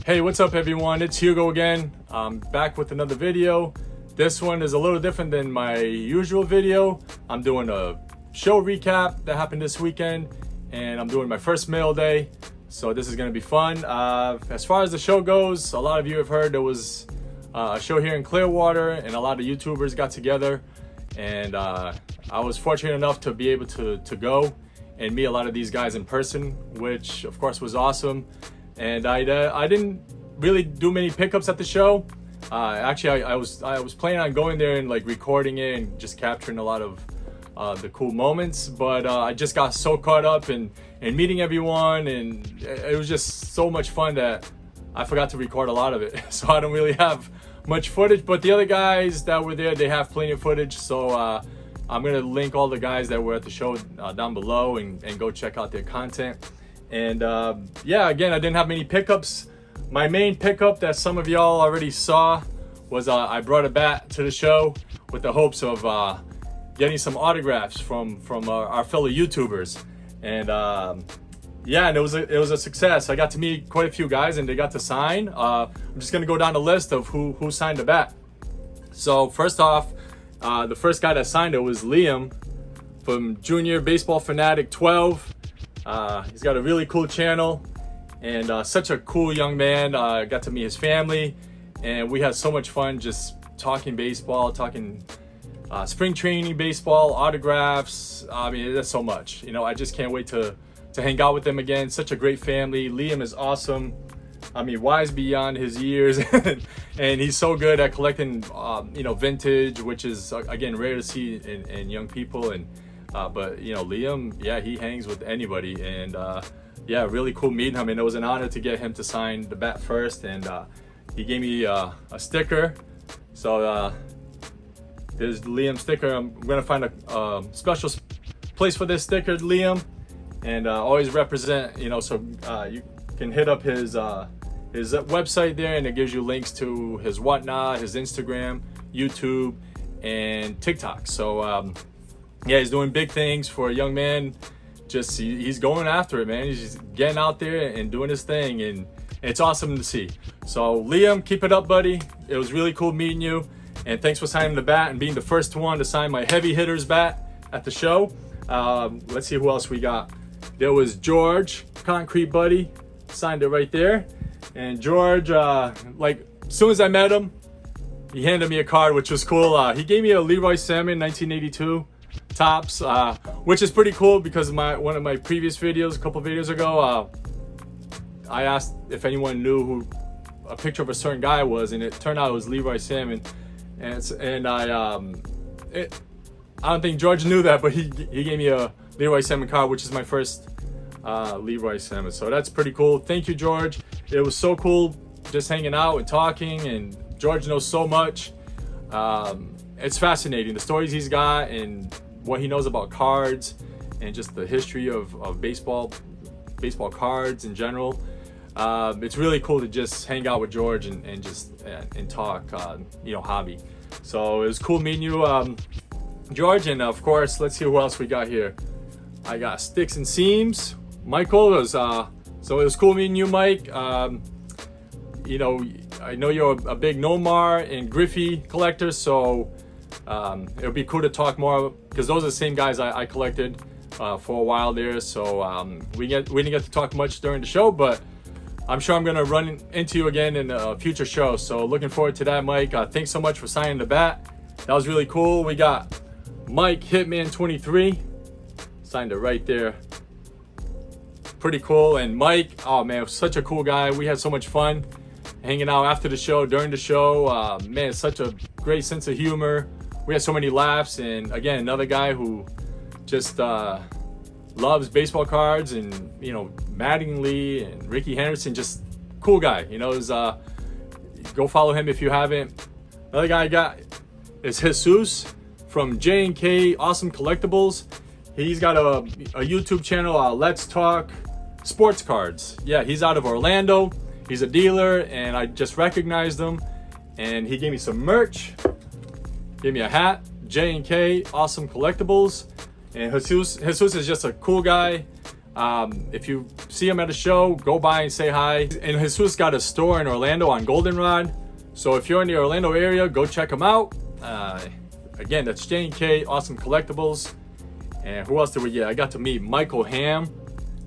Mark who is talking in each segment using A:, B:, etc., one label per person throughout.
A: Hey, what's up everyone? It's Hugo again. I'm back with another video. This one is a little different than my usual video. I'm doing a show recap that happened this weekend, and I'm doing my first mail day. So this is gonna be fun. As far as the show goes, a lot of you have heard there was a show here in Clearwater, and a lot of YouTubers got together. And I was fortunate enough to be able to go and meet a lot of these guys in person, which of course was awesome. And I didn't really do many pickups at the show. Actually, I was planning on going there and like recording it and just capturing a lot of the cool moments. But I just got so caught up in meeting everyone, and it was just so much fun that I forgot to record a lot of it. So I don't really have much footage. But the other guys that were there, they have plenty of footage. So I'm gonna link all the guys that were at the show down below, and go check out their content. And yeah, again, I didn't have many pickups. My main pickup that some of y'all already saw was I brought a bat to the show with the hopes of getting some autographs from our fellow YouTubers. And yeah, and it was a success. I got to meet quite a few guys, and they got to sign. I'm just gonna go down the list of who signed the bat. So first off, the first guy that signed it was Liam from Junior Baseball Fanatic 12. He's got a really cool channel, and such a cool young man. Got to meet his family, and we had so much fun just talking baseball, talking spring training baseball, autographs. I mean, that's so much. You know, I just can't wait to hang out with them again. Such a great family. Liam is awesome. I mean, wise beyond his years, and he's so good at collecting, you know, vintage, which is again rare to see in young people. And but you know, Liam, yeah, he hangs with anybody, and yeah, really cool meeting him. And it was an honor to get him to sign the bat first, and he gave me a sticker. So there's the Liam sticker. I'm gonna find a special place for this sticker, Liam, and always represent, you know. So you can hit up his website there, and it gives you links to his whatnot, his Instagram, YouTube, and TikTok. So yeah, he's doing big things for a young man. Just he's going after it, man. He's just getting out there and doing his thing, and it's awesome to see. So Liam, keep it up, buddy. It was really cool meeting you, and thanks for signing the bat and being the first one to sign my heavy hitters bat at the show. Let's see who else we got. There was George, Concrete Buddy, signed it right there. And George, like as soon as I met him, he handed me a card, which was cool. He gave me a Leroy Salmon 1982 tops, which is pretty cool because one of my previous videos, a couple videos ago, I asked if anyone knew who a picture of a certain guy was, and it turned out it was Leroy Salmon. And I don't think George knew that, but he gave me a Leroy Salmon card, which is my first Leroy Salmon. So that's pretty cool. Thank you, George. It was so cool just hanging out and talking, and George knows so much. It's fascinating, the stories he's got and what he knows about cards, and just the history of baseball cards in general. It's really cool to just hang out with George and just talk, you know, hobby. So it was cool meeting you, George. And of course, let's see who else we got here. I got Sticks and Seams. Michael was, so it was cool meeting you, Mike. You know, I know you're a big Nomar and Griffey collector, so it'll be cool to talk more, because those are the same guys I collected for a while there. So we didn't get to talk much during the show, but I'm sure I'm gonna run into you again in a future show. So looking forward to that, Mike. Thanks so much for signing the bat. That was really cool. We got Mike Hitman 23, signed it right there. Pretty cool. And Mike, oh man, such a cool guy. We had so much fun hanging out after the show, during the show. Man, such a great sense of humor. We had so many laughs. And again, another guy who just loves baseball cards, and you know, Mattingly and Ricky Henderson, just cool guy. You know, go follow him if you haven't. Another guy I got is Jesus from J&K Awesome Collectibles. He's got a YouTube channel, Let's Talk Sports Cards. Yeah, he's out of Orlando. He's a dealer, and I just recognized him, and he gave me some merch, gave me a hat. J&K Awesome Collectibles. And Jesus is just a cool guy. If you see him at a show, go by and say hi. And Jesus got a store in Orlando on Goldenrod. So if you're in the Orlando area, go check him out. Again, that's J&K Awesome Collectibles. And who else did we get? I got to meet Michael Ham.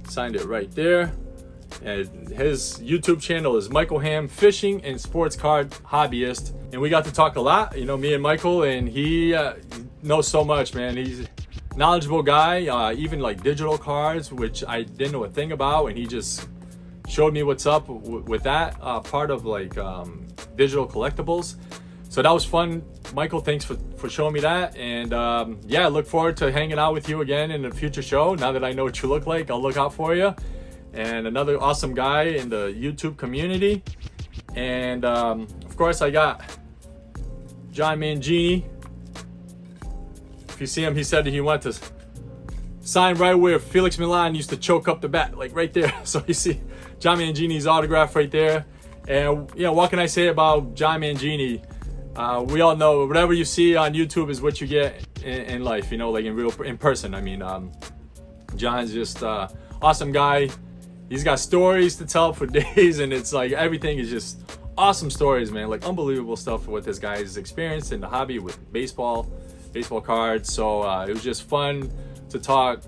A: Signed it right there. And his YouTube channel is Michael Ham Fishing and Sports Card Hobbyist. And we got to talk a lot, you know, me and Michael, and he knows so much, man. He's a knowledgeable guy, even like digital cards, which I didn't know a thing about, and he just showed me what's up with that part of like digital collectibles. So that was fun. Michael, thanks for showing me that. And yeah, I look forward to hanging out with you again in a future show. Now that I know what you look like, I'll look out for you. And another awesome guy in the YouTube community. And of course, I got John Mangini. If you see him, he said he wanted to sign right where Felix Milan used to choke up the bat, like right there. So you see John Mangini's autograph right there. And you know, what can I say about John Mangini? We all know whatever you see on YouTube is what you get in life, you know, like in person. I mean, John's just awesome guy. He's got stories to tell for days, and it's like everything is just awesome stories, man. Like unbelievable stuff what this guy's experienced in the hobby with baseball cards. So it was just fun to talk,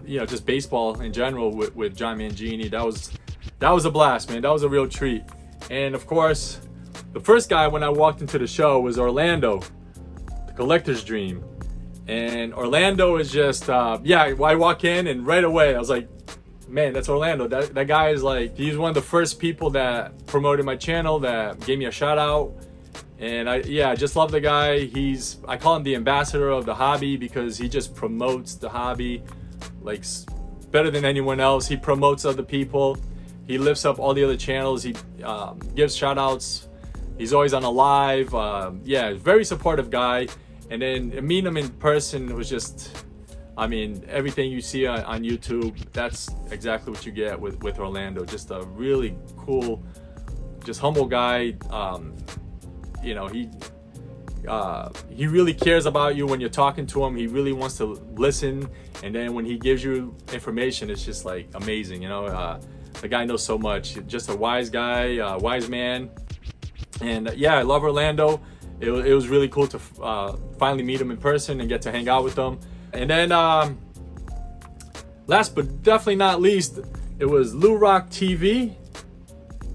A: you know, just baseball in general with John Mangini. That was a blast, man. That was a real treat. And of course, the first guy when I walked into the show was Orlando, the collector's dream. And Orlando is just, yeah, I walk in and right away I was like, man, that's Orlando. That guy is like, he's one of the first people that promoted my channel, that gave me a shout out. And I just love the guy. I call him the ambassador of the hobby because he just promotes the hobby like better than anyone else. He promotes other people. He lifts up all the other channels. He gives shout outs. He's always on a live. Yeah, very supportive guy. And then meeting him in person was just, I mean, everything you see on YouTube, that's exactly what you get with Orlando. Just a really cool, just humble guy. You know, he really cares about you when you're talking to him. He really wants to listen. And then when he gives you information, it's just like amazing. You know, the guy knows so much. Just a wise guy, wise man. And yeah, I love Orlando. It was really cool to finally meet him in person and get to hang out with him. And then last but definitely not least, it was Lou Rock TV,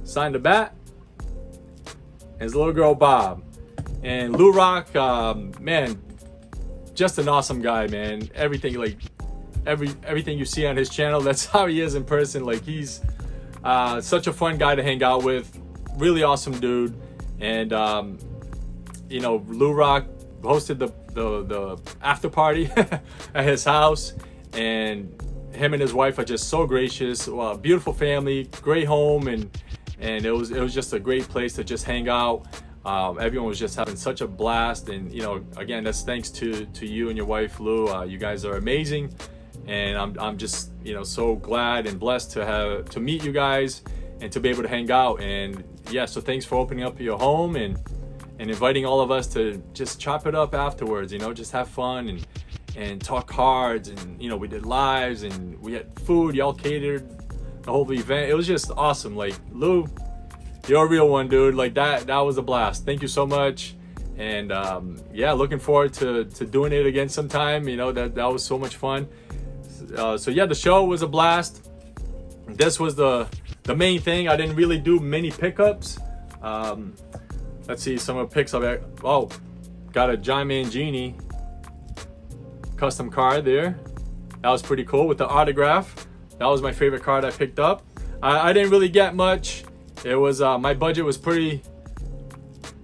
A: signed the bat, and his little girl Bob. And Lou Rock, man, just an awesome guy, man. Everything, like everything you see on his channel, that's how he is in person. Like he's such a fun guy to hang out with, really awesome dude. And you know, Lou Rock hosted the after party at his house, and him and his wife are just so gracious. Well, beautiful family, great home, and it was just a great place to just hang out. Everyone was just having such a blast, and you know, again, that's thanks to you and your wife, Lou. You guys are amazing, and I'm just, you know, so glad and blessed to meet you guys and to be able to hang out. And yeah, so thanks for opening up your home and inviting all of us to just chop it up afterwards, you know, just have fun and talk cards. And you know, we did lives and we had food, y'all catered the whole event. It was just awesome. Like, Lou, you're a real one, dude. Like that was a blast. Thank you so much. And yeah, looking forward to doing it again sometime. You know, that was so much fun. So yeah, the show was a blast. This was the main thing. I didn't really do many pickups. Let's see some of the picks. Oh, got a John Mangini custom card there. That was pretty cool with the autograph. That was my favorite card I picked up. I didn't really get much. It was my budget was pretty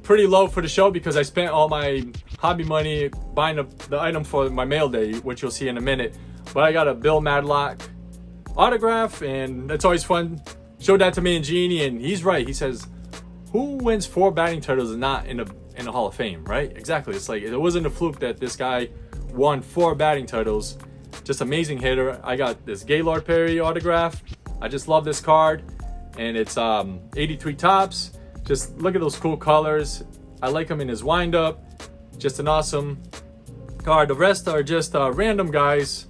A: low for the show because I spent all my hobby money buying the item for my mail day, which you'll see in a minute. But I got a Bill Madlock autograph, and it's always fun. Showed that to Mangini, and he's right. He says, who wins 4 batting titles is not in the Hall of Fame, right? Exactly. It's like, it wasn't a fluke that this guy won 4 batting titles. Just amazing hitter. I got this Gaylord Perry autograph. I just love this card, and it's 83 tops. Just look at those cool colors. I like him in his windup. Just an awesome card. The rest are just random guys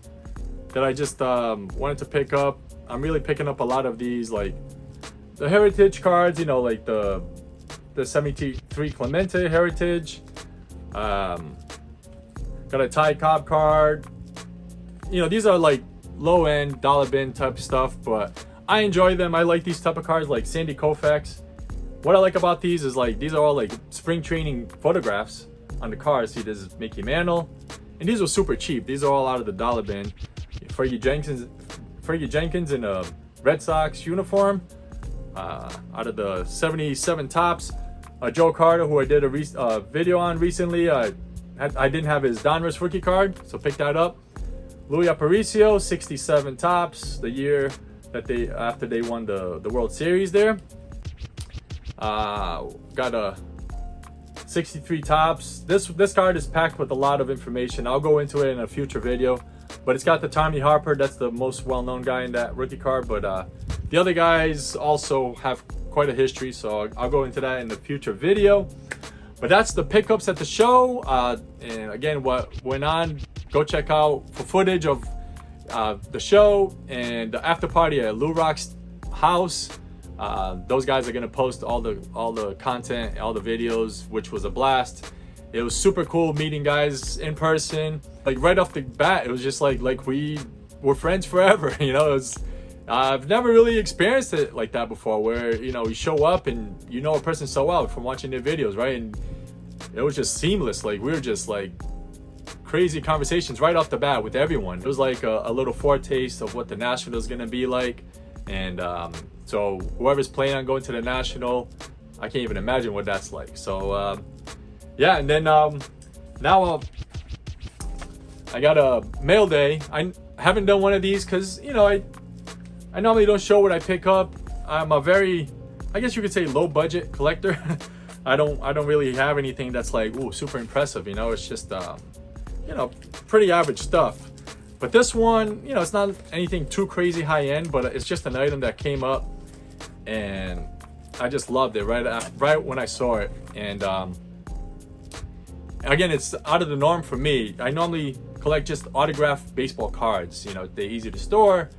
A: that I just wanted to pick up. I'm really picking up a lot of these, like the heritage cards, you know, like the 73 Clemente heritage. Got a Ty Cobb card. You know, these are like low end dollar bin type stuff, but I enjoy them. I like these type of cards, like Sandy Koufax. What I like about these is like these are all like spring training photographs on the cards. See, this is Mickey Mantle, and these are super cheap. These are all out of the dollar bin. Fergie Jenkins in a Red Sox uniform, out of the 77 Topps. Joe Carter, who I did a video on recently. I didn't have his Donruss rookie card, so picked that up. Louis Aparicio, 67 Topps, the year that after they won the World Series there. Got a 63 Topps. This card is packed with a lot of information. I'll go into it in a future video, but it's got the Tommy Harper. That's the most well-known guy in that rookie card, but the other guys also have quite a history, so I'll go into that in the future video. But that's the pickups at the show. And again, what went on, go check out for footage of the show and the after party at Lou Rock's house. Those guys are gonna post all the content, all the videos, which was a blast. It was super cool meeting guys in person. Like right off the bat, it was just like we were friends forever. You know, it was, I've never really experienced it like that before, where, you know, you show up and you know a person so well from watching their videos, right? And it was just seamless. Like we were just like crazy conversations right off the bat with everyone. It was like a little foretaste of what the National is gonna be like. And so whoever's planning on going to the National, I can't even imagine what that's like. So yeah, and then now I got a mail day. I haven't done one of these because, you know, I normally don't show what I pick up. I'm a very, I guess you could say, low budget collector. I don't really have anything that's like, ooh, super impressive. You know, it's just you know, pretty average stuff. But this one, you know, it's not anything too crazy high end, but it's just an item that came up and I just loved it right when I saw it. And again, it's out of the norm for me. I normally collect just autographed baseball cards. You know, they're easy to store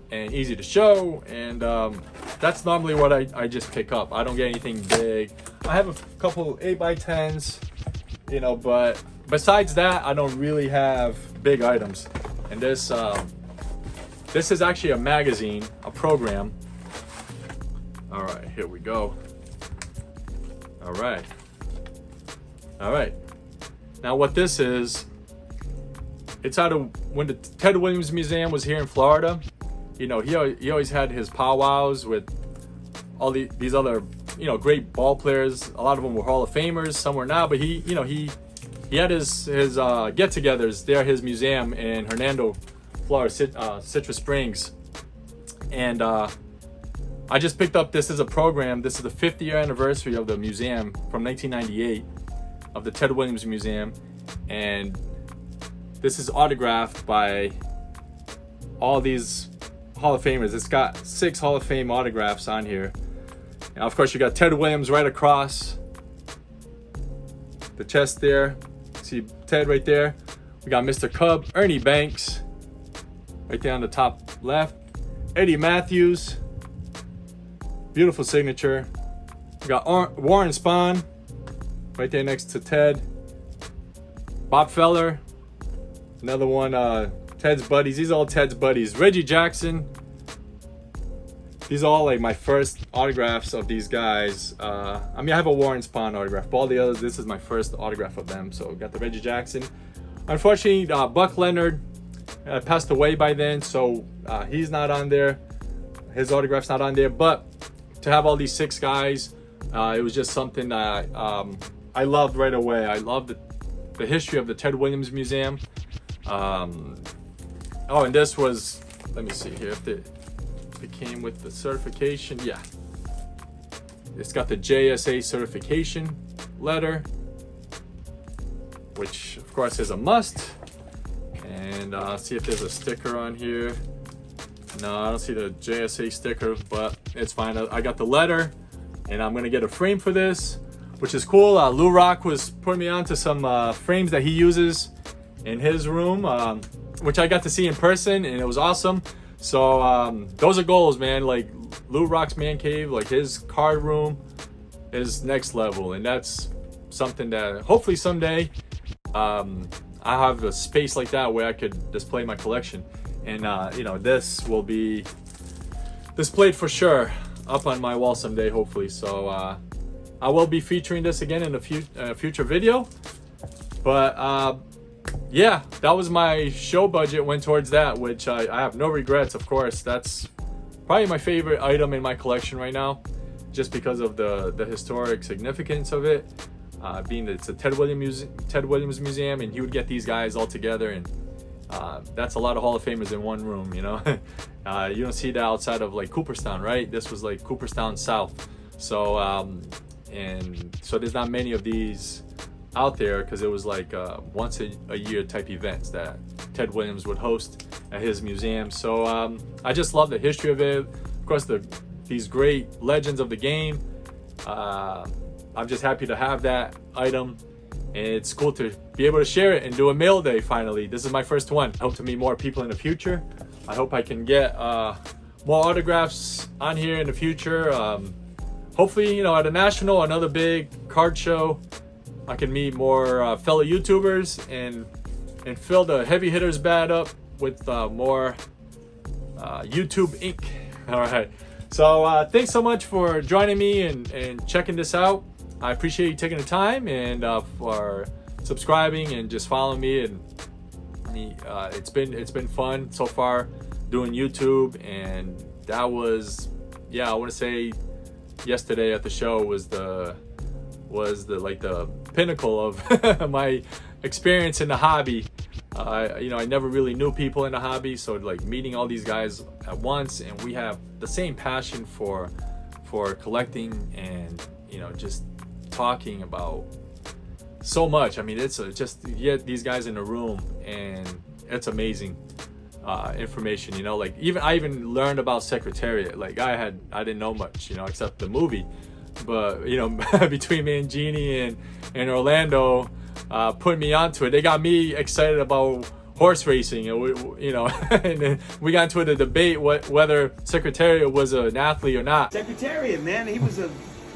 A: and easy to show, and that's normally what I just pick up. I don't get anything big. I have a couple 8x10s, you know, but besides that, I don't really have big items. And this is actually a magazine, a program. All right, here we go. All right. Now what this is, it's out of when the Ted Williams Museum was here in Florida. You know, he always had his powwows with all these other, you know, great ball players. A lot of them were Hall of Famers, some were not, but he had his get-togethers there at his museum in Hernando, Florida, Citrus Springs. And I just picked up this as a program. This is the 50th anniversary of the museum from 1998 of the Ted Williams Museum, and this is autographed by all these Hall of Famers. It's got 6 Hall of Fame autographs on here. And of course, you got Ted Williams right across the chest there. See Ted right there. We got Mr. Cub, Ernie Banks, right there on the top left. Eddie Matthews, beautiful signature. We got Warren Spahn, right there next to Ted. Bob Feller, another one, Ted's buddies. These are all Ted's buddies. Reggie Jackson. These are all like my first autographs of these guys. I mean, I have a Warren Spahn autograph, but all the others, this is my first autograph of them. So got the Reggie Jackson. Unfortunately, Buck Leonard passed away by then, so he's not on there. His autograph's not on there. But to have all these 6 guys, it was just something that I loved right away. I loved the history of the Ted Williams Museum. Oh, and this was, let me see here if it came with the certification. Yeah, it's got the JSA certification letter, which of course is a must. And see if there's a sticker on here. No, I don't see the JSA sticker, but it's fine. I got the letter, and I'm gonna get a frame for this, which is cool. Lou Rock was putting me on to some frames that he uses in his room. which I got to see in person, and it was awesome. So those are goals, man. Like Lou Rock's Man Cave, like his card room is next level, and that's something that hopefully someday I have a space like that where I could display my collection. And you know, this will be displayed for sure up on my wall someday, hopefully. So I will be featuring this again in a future video. But yeah, that was my show budget, went towards that, which I have no regrets, of course. That's probably my favorite item in my collection right now, just because of the historic significance of it, being that it's a Ted Williams museum, and he would get these guys all together, and that's a lot of Hall of Famers in one room, you know. You don't see that outside of like Cooperstown, right? This was like Cooperstown South. So and so there's not many of these out there, because it was like once a year type events that Ted Williams would host at his museum. So I just love the history of it. Of course, these great legends of the game. I'm just happy to have that item, and it's cool to be able to share it and do a mail day finally. This is my first one. I hope to meet more people in the future. I hope I can get more autographs on here in the future. Hopefully, you know, at a national, another big card show, I can meet more fellow YouTubers and fill the heavy hitters bat up with more YouTube ink. All right. So thanks so much for joining me and checking this out. I appreciate you taking the time and for subscribing and just following me. And it's been fun so far doing YouTube. And that was, yeah, I want to say yesterday at the show was the like the pinnacle of my experience in the hobby. You know, I never really knew people in the hobby, so like meeting all these guys at once, and we have the same passion for collecting, and you know, just talking about so much. I mean, it's just you get these guys in a room, and it's amazing information. You know, like I even learned about Secretariat. Like I didn't know much, you know, except the movie. But you know, between me and Jeannie and Orlando putting me onto it, they got me excited about horse racing, and you know, and then we got into the debate whether Secretariat was an athlete or not.
B: Secretariat, man, he was a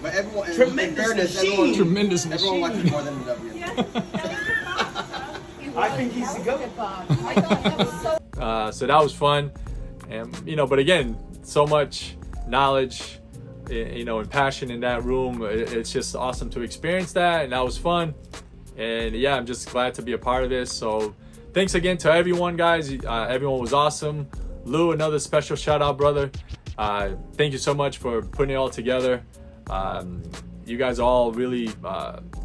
C: but everyone,
B: tremendous machine.
A: Tremendous machine.
C: Everyone likes him more than the W.
B: I think he's the GOAT.
A: So that was fun, and you know, but again, so much knowledge, you know, and passion in that room. It's just awesome to experience that, and that was fun. And yeah, I'm just glad to be a part of this. So thanks again to everyone, guys. Everyone was awesome. Lou, another special shout out, brother. Thank you so much for putting it all together. You guys are all really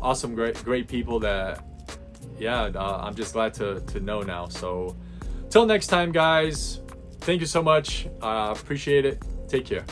A: awesome, great people that, yeah, I'm just glad to know now. So till next time, guys, thank you so much. Appreciate it. Take care.